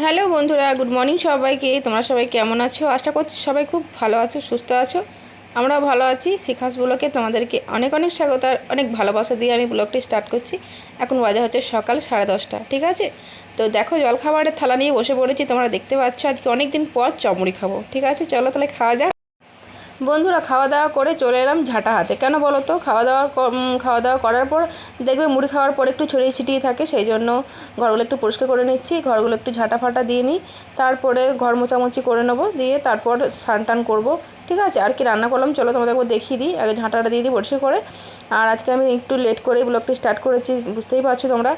Hello বন্ধুরা, good morning সবাইকে। তোমরা সবাই কেমন আছো? আশা করছি সবাই খুব ভালো আছো, সুস্থ আছো। আমরাও ভালো আছি। শিখাস ব্লগে তোমাদেরকে অনেক অনেক স্বাগত আর অনেক ভালোবাসা দিয়ে আমি ব্লগটি স্টার্ট করছি। এখন বাজে হচ্ছে সকাল 10:30, ঠিক আছে? তো দেখো, জলখাবারের থালা নিয়ে বসে পড়েছি। তোমরা দেখতে পাচ্ছ আজকে অনেক দিন পর চমড়ি খাবো, ঠিক আছে? চলো তাহলে খাওয়া যাক। বন্ধুরা, খাওয়া দাওয়া করে চলে এলাম ঝাঁটা হাতে। কেন বলো তো? খাওয়া দাওয়া করার পর দেখবে মুড়ি খাওয়ার পর একটু ছড়িয়ে ছিটিয়ে থাকে, সেই জন্য ঘরগুলো একটু পরিষ্কার করে নিচ্ছি। ঘরগুলো একটু ঝাঁটা ফাটা দিয়ে নিই, তারপরে ঘর মোছামুছি করে নেবো, দিয়ে তারপর স্নান টান করবো, ঠিক আছে? আর কি রান্না করলাম চলো তোমাদের একবার দেখিয়ে দিই। আগে ঝাঁটাটা দিয়ে দিই পরিষ্কার করে। আর আজকে আমি একটু লেট করে ব্লগটি স্টার্ট করেছি, বুঝতেই পারছো তোমরা।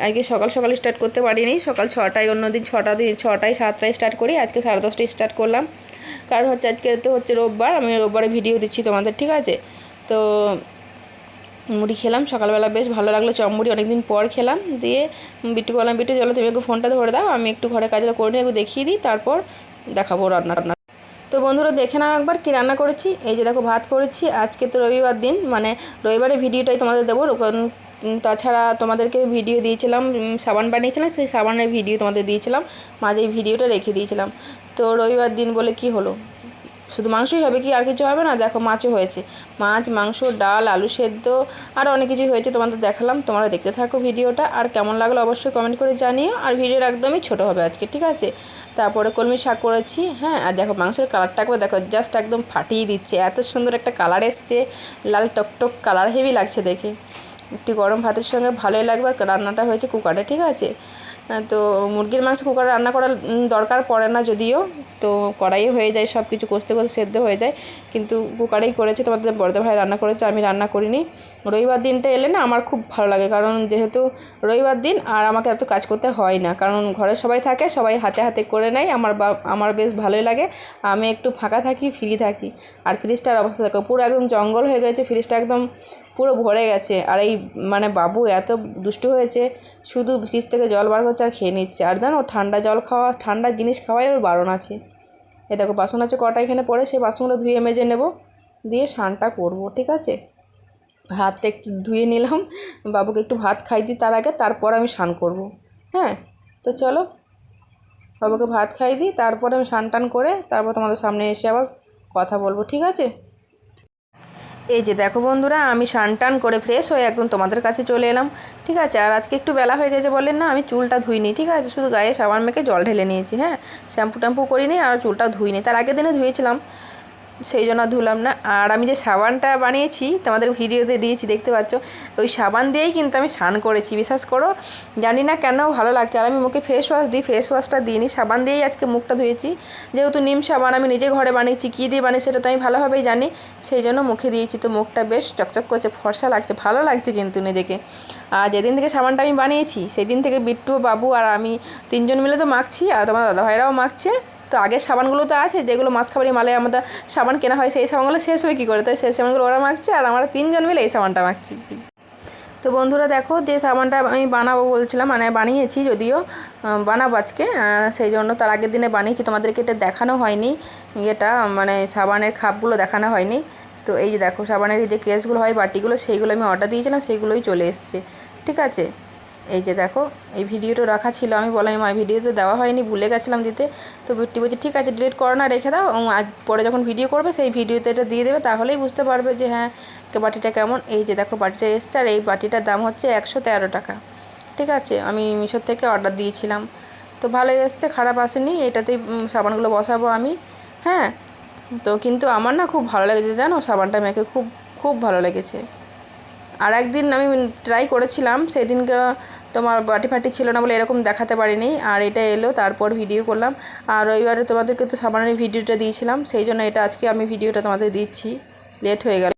আজকে সকাল সকাল স্টার্ট করতে পারিনি, সকাল 6টায়, অন্যদিন 6টায় 7টায় স্টার্ট করি, আজকে 10:30টায় স্টার্ট করলাম। কারণ হচ্ছে আজকে তো হচ্ছে রোববার, আমি রোববারে ভিডিও দিচ্ছি তোমাদের, ঠিক আছে? তো মুড়ি খেলাম সকালবেলা, বেশ ভালো লাগলো। চপ মুড়ি অনেকদিন পর খেলাম। দিয়ে বিট্টুকে বললাম, বিট্টু চলো তুমি একটু ফোনটা ধরে দাও, আমি একটু ঘরে কাজটা করে নিয়ে একটু দেখিয়ে দিই, তারপর দেখাবো রান্না। তো বন্ধুরা, দেখে নাও একবার কী রান্না করেছি। এই যে দেখো, ভাত করেছি। আজকে তো রবিবার দিন, মানে রবিবারের ভিডিওটাই তোমাদের দেবো। তাছাড়া তোমাদেরকে ভিডিও দিয়েছিলাম, সাবান বানিয়েছিলাম, সেই সাবানের ভিডিও তোমাদের দিয়েছিলাম, মাঝে এই ভিডিওটা রেখে দিয়েছিলাম। তো রবিবার দিন বলে কি হলো, শুধু মাংসই হবে কি আর কিছু হবে না? দেখো, মাছও হয়েছে, মাছ, মাংস, ডাল, আলু সেদ্ধ, আর অনেক কিছুই হয়েছে, তোমাদের দেখালাম। তোমরা দেখতে থাকো ভিডিওটা, আর কেমন লাগলো অবশ্যই কমেন্ট করে জানিও। আর ভিডিওটা একদমই ছোটো হবে আজকে, ঠিক আছে? তারপরে কলমি শাক করেছি, হ্যাঁ। আর দেখো মাংসের কালারটা একবার দেখো, জাস্ট একদম ফাটিয়ে দিচ্ছে, এত সুন্দর একটা কালার এসছে, লাল টকটক কালার, হেভি লাগছে দেখে। একটু গরম ভাতের সঙ্গে ভালোই লাগবে। আর রান্নাটা হয়েছে কুকারে, ঠিক আছে? তো মুরগির মাংস কুকারে রান্না করার দরকার পড়ে না যদিও, তো কড়াইয়ে হয়ে যায়, সব কিছু কষতে কষতে সেদ্ধ হয়ে যায়, কিন্তু কুকারেই করেছে। তোমাদের বড়দা ভাই রান্না করেছে, আমি রান্না করিনি। রবিবার দিনটা এলে না আমার খুব ভালো লাগে, কারণ যেহেতু রবিবার দিন আর আমাকে এত কাজ করতে হয় না, কারণ ঘরের সবাই থাকে, সবাই হাতে হাতে করে নেয়। আমার বেশ ভালোই লাগে। আমি একটু ফাঁকা থাকি, ফ্রি থাকি। আর ফ্রিজটার অবস্থা দেখো, পুরো একদম জঙ্গল হয়ে গেছে, ফ্রিজটা একদম পুরো ভরে গেছে। আর এই মানে বাবু এত দুষ্টু হয়েছে, শুধু ফ্রিজ থেকে জল বার করছে আর খেয়ে নিচ্ছে। আর জানো, ঠান্ডা জল খাওয়া, ঠান্ডা জিনিস খাওয়াই ওর বারণ আছে। এ দেখো, বাসন আছে কটা এখানে পড়ে, সেই বাসনগুলো ধুয়ে মেজে নেব, দিয়ে স্নানটা করব, ঠিক আছে? হাতটা একটু ধুয়ে নিলাম, বাবুকে একটু ভাত খাই দিই তার আগে, তারপর আমি স্নান করব। হ্যাঁ, তো চলো বাবুকে ভাত খাই দিই, তারপরে আমি স্নান টান করে তারপর তোমাদের সামনে এসে আবার কথা বলবো, ঠিক আছে? এই যে দেখো বন্ধুরা, আমি স্নান টান করে ফ্রেশ হয়ে একদম তোমাদের কাছে চলে এলাম, ঠিক আছে? আর আজকে একটু বেলা হয়ে গেছে বললেন না, আমি চুলটা ধুইনি, ঠিক আছে? শুধু গায়ে সাবান মেখে জল ঢেলে নিয়েছি, হ্যাঁ। শ্যাম্পু ট্যাম্পু করিনি আর চুলটা ধুইনি, তার আগের দিনে ধুয়েছিলাম, সেই জন্য ধুলাম না। আর আমি যে সাবানটা বানিয়েছি তোমাদের ভিডিওতে দিয়েছি, দেখতে পাচ্ছ, ওই সাবান দিয়েই কিন্তু আমি স্নান করেছি, বিশ্বাস করো। জানি না কেন ভালো লাগছে। আর আমি মুখে ফেস ওয়াশ দিই, ফেস ওয়াশটা দিইনি, সাবান দিয়েই আজকে মুখটা ধুয়েছি। যেহেতু নিম সাবান আমি নিজে ঘরে বানিয়েছি, কী দিয়ে বানিয়েছি সেটা তো আমি ভালোভাবেই জানি, সেই জন্য মুখে দিয়েছি। তো মুখটা বেশ চকচক করছে, ফর্সা লাগছে, ভালো লাগছে কিন্তু নিজেকে। আর যেদিন থেকে সাবানটা আমি বানিয়েছি সেদিন থেকে বিট্টু, বাবু আর আমি তিনজন মিলে তো মাখছি, আর তোমার দাদাভাইরাও মাখছে। তো আগের সাবানগুলো তো আছে, যেগুলো মাছ খাবারই মালে আমাদের সাবান কেনা হয়, সেই সাবানগুলো শেষ হবে কী করে? তাই সেই সাবানগুলো ওরা মাখছে, আর আমরা তিনজন মিলে এই সাবানটা মাখছি। তো বন্ধুরা দেখো, যে সাবানটা আমি বানাবো বলছিলাম, মানে বানিয়েছি যদিও, বানাবো আজকে, সেই জন্য তার আগের দিনে বানিয়েছি, তোমাদেরকে এটা দেখানো হয়নি, এটা মানে সাবানের খাপগুলো দেখানো হয়নি। তো এই যে দেখো, সাবানের যে কেসগুলো হয়, বাটিগুলো, সেইগুলো আমি অর্ডার দিয়েছিলাম, সেইগুলোই চলে এসছে, ঠিক আছে? এই যে দেখো, এই ভিডিওটা রাখা ছিল, আমি বললাম আমার ভিডিওতে দেওয়া হয়নি, ভুলে গেছিলাম দিতে। তো বিট্টু বলছে ঠিক আছে, ডিলিট করো না, রেখে দাও, আজ পরে যখন ভিডিও করবে সেই ভিডিওতে এটা দিয়ে দেবে, তাহলেই বুঝতে পারবে যে হ্যাঁ বাটিটা কেমন। এই যে দেখো, বাটিটা এসছে, আর এই বাটিটার দাম হচ্ছে 113 টাকা, ঠিক আছে? আমি মিশোর থেকে অর্ডার দিয়েছিলাম, তো ভালোই এসছে, খারাপ আসেনি। এটাতেই সাবানগুলো বসাবো আমি, হ্যাঁ। তো কিন্তু আমার না খুব ভালো লেগেছে, জানো, সাবানটা মেখে খুব খুব ভালো লেগেছে। আর একদিন আমি ট্রাই করেছিলাম, সেদিনকে তোমার বাটি ফাটি ছিল না বলে এরকম দেখাতে পারিনি, আর এটা এলো তারপর ভিডিও করলাম। আর রবিবারে তোমাদেরকে তো সাবানের ভিডিওটা দিয়েছিলাম, সেই জন্য এটা আজকে আমি ভিডিওটা তোমাদের দিচ্ছি, লেট হয়ে গেল।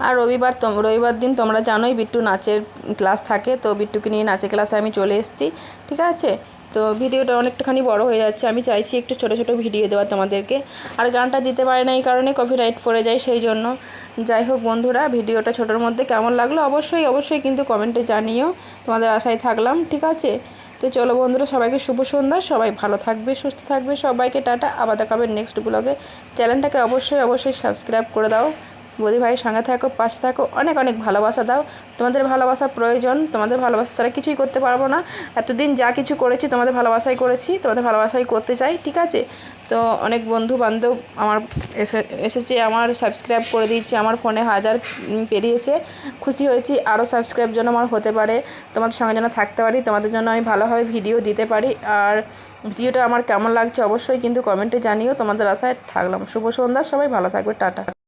আর রবিবার দিন তোমরা জানোই বিট্টু নাচের ক্লাস থাকে, তো বিট্টুকে নিয়ে নাচের ক্লাসে আমি চলে এসেছি, ঠিক আছে? তো ভিডিওটা অনেকটাখানি বড় হয়ে যাচ্ছে, আমি চাইছি একটু ছোটো ছোটো ভিডিও দেওয়া তোমাদেরকে। আর গানটা দিতে পারে না এই কারণে, কপিরাইট পড়ে যায়, সেই জন্য। যাই হোক বন্ধুরা, ভিডিওটা ছোটোর মধ্যে কেমন লাগলো অবশ্যই কিন্তু কমেন্টে জানিও, তোমাদের আশায় থাকলাম, ঠিক আছে? তো চলো বন্ধুরা, সবাইকে শুভ সন্ধ্যা, সবাই ভালো থাকবে, সুস্থ থাকবে, সবাইকে টাটা, আবার দেখাবে নেক্সট ব্লগে। চ্যানেলটাকে অবশ্যই সাবস্ক্রাইব করে দাও, বৌদি ভাইয়ের সঙ্গে থাকো, পাশে থাকো, অনেক অনেক ভালোবাসা দাও। তোমাদের ভালোবাসার প্রয়োজন, তোমাদের ভালোবাসা ছাড়া কিছুই করতে পারবো না। এতদিন যা কিছু করেছি তোমাদের ভালোবাসাই করেছি, তোমাদের ভালোবাসাই করতে চাই, ঠিক আছে? তো অনেক বন্ধু বান্ধব আমার এসেছে, আমার সাবস্ক্রাইব করে দিচ্ছে, আমার ফোনে 1000 পেরিয়েছে। খুশি হয়েছি, আরও সাবস্ক্রাইব যেন আমার হতে পারে, তোমাদের সঙ্গে যেন থাকতে পারি, তোমাদের জন্য আমি ভালোভাবে ভিডিও দিতে পারি। আর ভিডিওটা আমার কেমন লাগছে অবশ্যই কিন্তু কমেন্টে জানিও। তোমাদের আশায় থাকলাম। শুভ সন্ধ্যা, সবাই ভালো থাকবে, টাটা।